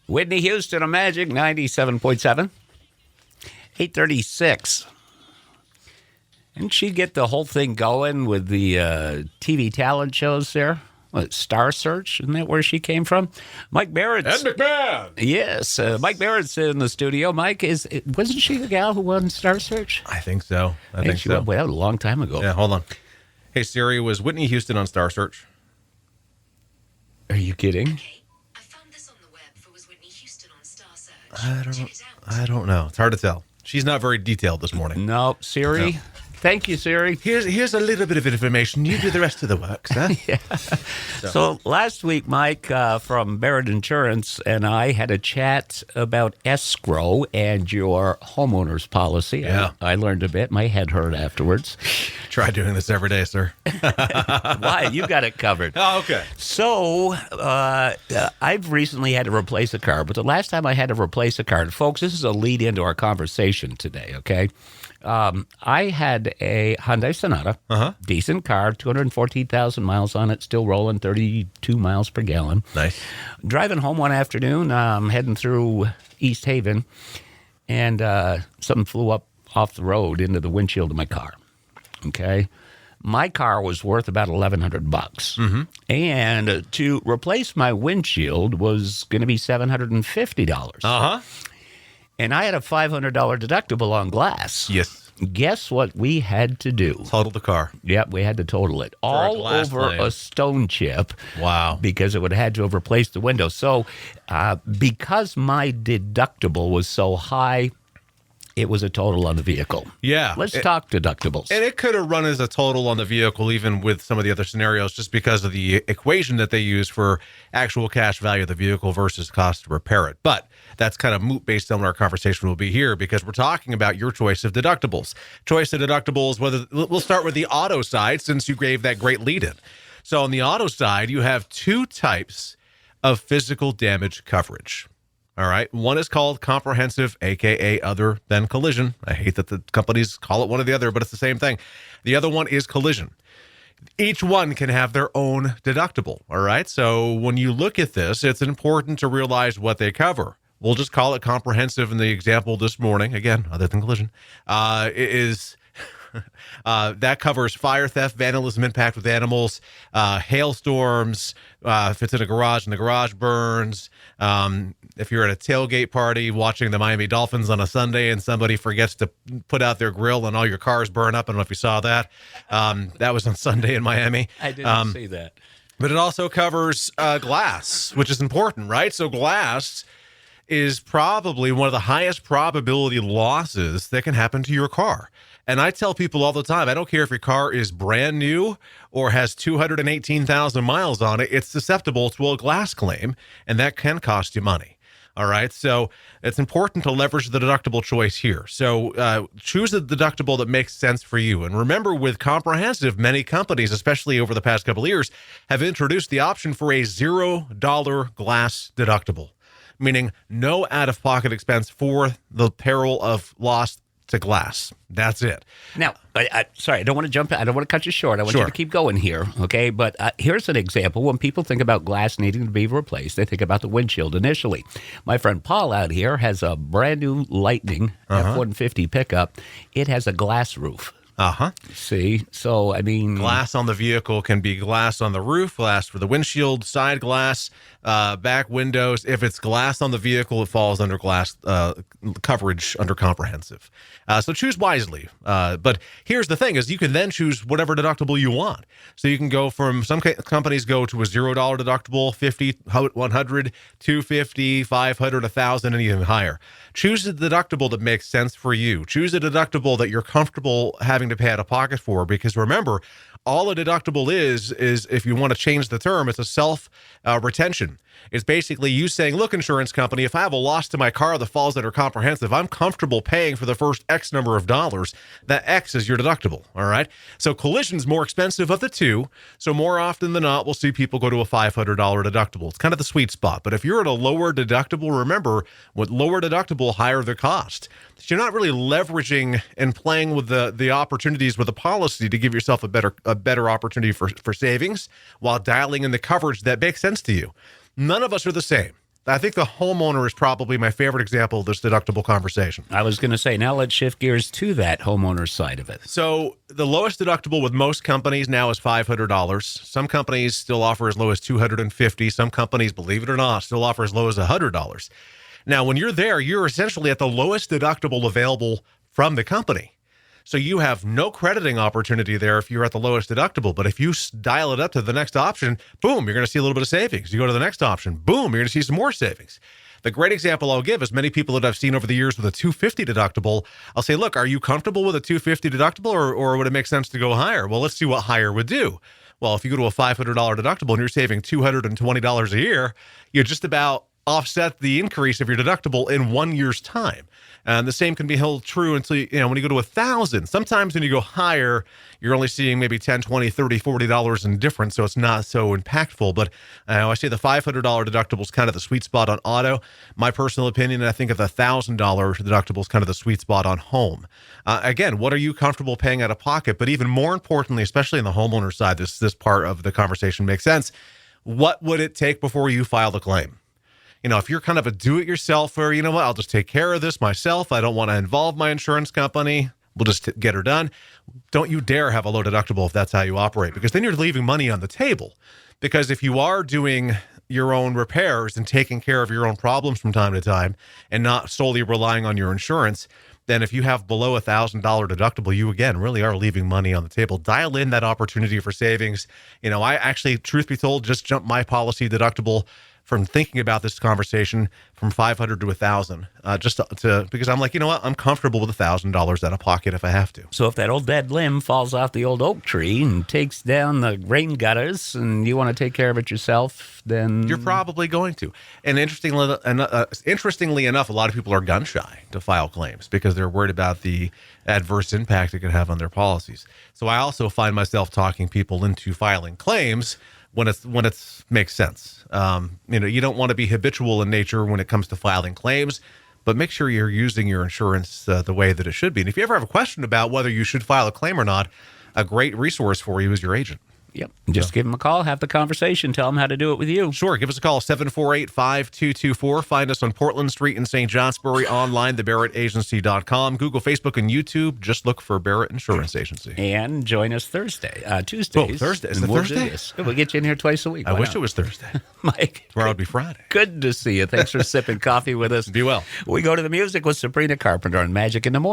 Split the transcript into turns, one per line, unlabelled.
Whitney Houston, a Magic 97.7. 8:36. Didn't she get the whole thing going with the TV talent shows there? What, Star Search? Isn't that where she came from? Mike Barrett.
Ed McMahon.
Yes, Mike Barrett's in the studio. Mike, wasn't she the gal who won Star Search?
I think so. I think
she
so.
won, well, a long time ago.
Yeah, hold on. Hey, Siri, was Whitney Houston on Star Search?
Are you kidding?
Okay, I found this on the web for was Whitney Houston on Star Search. Check it out.
I don't know. It's hard to tell. She's not very detailed this morning.
No, Siri.
No.
Thank you, Siri.
Here's a little bit of information. You do the rest of the work, sir.
Yeah. So last week, Mike from Barrett Insurance and I had a chat about escrow and your homeowner's policy.
Yeah.
I learned a bit. My head hurt afterwards.
Try doing this every day, sir.
Why? You got it covered.
Oh, okay.
So I've recently had to replace a car, but the last time I had to replace a car, folks, this is a lead into our conversation today, okay? I had a Hyundai Sonata, decent car, 214,000 miles on it, still rolling 32 miles per gallon.
Nice.
Driving home one afternoon, heading through East Haven, and something flew up off the road into the windshield of my car. Okay. My car was worth about $1,100, and to replace my windshield was going to be $750. And I had a $500 deductible on glass.
Yes.
Guess what we had to do?
Total the car.
Yep, we had to total it. All over
claim.
a stone chip.
Wow.
Because it would have had to have replaced the window. So because my deductible was so high, it was a total on the vehicle.
Yeah.
Let's talk deductibles.
And it could have run as a total on the vehicle, even with some of the other scenarios, just because of the equation that they use for actual cash value of the vehicle versus cost to repair it. But that's kind of moot based on what our conversation will be here, because we're talking about your choice of deductibles. Choice of deductibles, we'll start with the auto side, since you gave that great lead in. So on the auto side, you have two types of physical damage coverage. All right. One is called comprehensive, a.k.a. other than collision. I hate that the companies call it one or the other, but it's the same thing. The other one is collision. Each one can have their own deductible. All right. So when you look at this, it's important to realize what they cover. We'll just call it comprehensive in the example this morning. Again, other than collision, that covers fire, theft, vandalism, impact with animals, hailstorms, if it's in a garage and the garage burns, if you're at a tailgate party watching the Miami Dolphins on a Sunday and somebody forgets to put out their grill and all your cars burn up. I don't know if you saw that. That was on Sunday in Miami.
I didn't see that.
But it also covers glass, which is important, right? So glass is probably one of the highest probability losses that can happen to your car. And I tell people all the time, I don't care if your car is brand new or has 218,000 miles on it, it's susceptible to a glass claim, and that can cost you money. All right, so it's important to leverage the deductible choice here. So choose a deductible that makes sense for you. And remember, with comprehensive, many companies, especially over the past couple of years, have introduced the option for a $0 glass deductible, meaning no out-of-pocket expense for the peril of loss to glass. That's it.
Now, sorry, I don't want to jump. I don't want to cut you short. I want you to keep going here, okay? But here's an example. When people think about glass needing to be replaced, they think about the windshield initially. My friend Paul out here has a brand new Lightning F-150 pickup. It has a glass roof. See? So, I mean...
Glass on the vehicle can be glass on the roof, glass for the windshield, side glass, back windows. If it's glass on the vehicle, it falls under glass coverage under comprehensive. So choose wisely. But here's the thing, is you can then choose whatever deductible you want. So you can go from, some companies go to a $0 deductible, 50, 100, 250, 500, 1,000, and even higher. Choose a deductible that makes sense for you. Choose a deductible that you're comfortable having to pay out of pocket for, because remember, all a deductible is if you want to change the term, it's a self-retention. It's basically you saying, look, insurance company, if I have a loss to my car that falls under comprehensive, I'm comfortable paying for the first X number of dollars. That X is your deductible, all right? So collision's more expensive of the two, so more often than not, we'll see people go to a $500 deductible. It's kind of the sweet spot. But if you're at a lower deductible, remember, with lower deductible, higher the cost. So you're not really leveraging and playing with the opportunities with the policy to give yourself a better opportunity for savings while dialing in the coverage that makes sense to you. None of us are the same. I think the homeowner is probably my favorite example of this deductible conversation.
I was going to say, now let's shift gears to that homeowner side of it.
So the lowest deductible with most companies now is $500. Some companies still offer as low as $250. Some companies, believe it or not, still offer as low as $100. Now, when you're there, you're essentially at the lowest deductible available from the company. So you have no crediting opportunity there if you're at the lowest deductible. But if you dial it up to the next option, boom, you're going to see a little bit of savings. You go to the next option, boom, you're going to see some more savings. The great example I'll give is many people that I've seen over the years with a $250 deductible. I'll say, look, are you comfortable with a $250 deductible or would it make sense to go higher? Well, let's see what higher would do. Well, if you go to a $500 deductible and you're saving $220 a year, you just about offset the increase of your deductible in 1 year's time. And the same can be held true until, when you go to 1,000. Sometimes when you go higher, you're only seeing maybe $10, $20, $30, $40 in difference, so it's not so impactful. But I say the $500 deductible is kind of the sweet spot on auto. My personal opinion, I think of the $1,000 deductible is kind of the sweet spot on home. Again, what are you comfortable paying out of pocket? But even more importantly, especially in the homeowner side, this part of the conversation makes sense. What would it take before you file the claim? If you're kind of a do-it-yourselfer, you know what, I'll just take care of this myself. I don't want to involve my insurance company. We'll just get her done. Don't you dare have a low deductible if that's how you operate, because then you're leaving money on the table. Because if you are doing your own repairs and taking care of your own problems from time to time and not solely relying on your insurance, then if you have below $1,000 deductible, you, again, really are leaving money on the table. Dial in that opportunity for savings. I actually, truth be told, just jumped my policy deductible from thinking about this conversation from $500 to $1,000, because I'm like, you know what? I'm comfortable with $1,000 out of pocket if I have to.
So if that old dead limb falls off the old oak tree and takes down the rain gutters and you want to take care of it yourself, then
you're probably going to. And interestingly enough, a lot of people are gun shy to file claims because they're worried about the adverse impact it could have on their policies. So I also find myself talking people into filing claims when it makes sense. You don't want to be habitual in nature when it comes to filing claims, but make sure you're using your insurance the way that it should be. And if you ever have a question about whether you should file a claim or not, a great resource for you is your agent.
Yep. Just give them a call, have the conversation, tell them how to do it with you.
Sure. Give us a call, 748-5224. Find us on Portland Street in St. Johnsbury, online, thebarrettagency.com, Google, Facebook, and YouTube. Just look for Barrett Insurance Agency.
And join us Tuesdays.
Oh, Thursday. Is it Thursday?
We'll get you in here twice a week.
I wish it was Thursday.
Mike.
Tomorrow would be Friday.
Good to see you. Thanks for sipping coffee with us.
Be well.
We go to the music with Sabrina Carpenter on Magic in the Morning.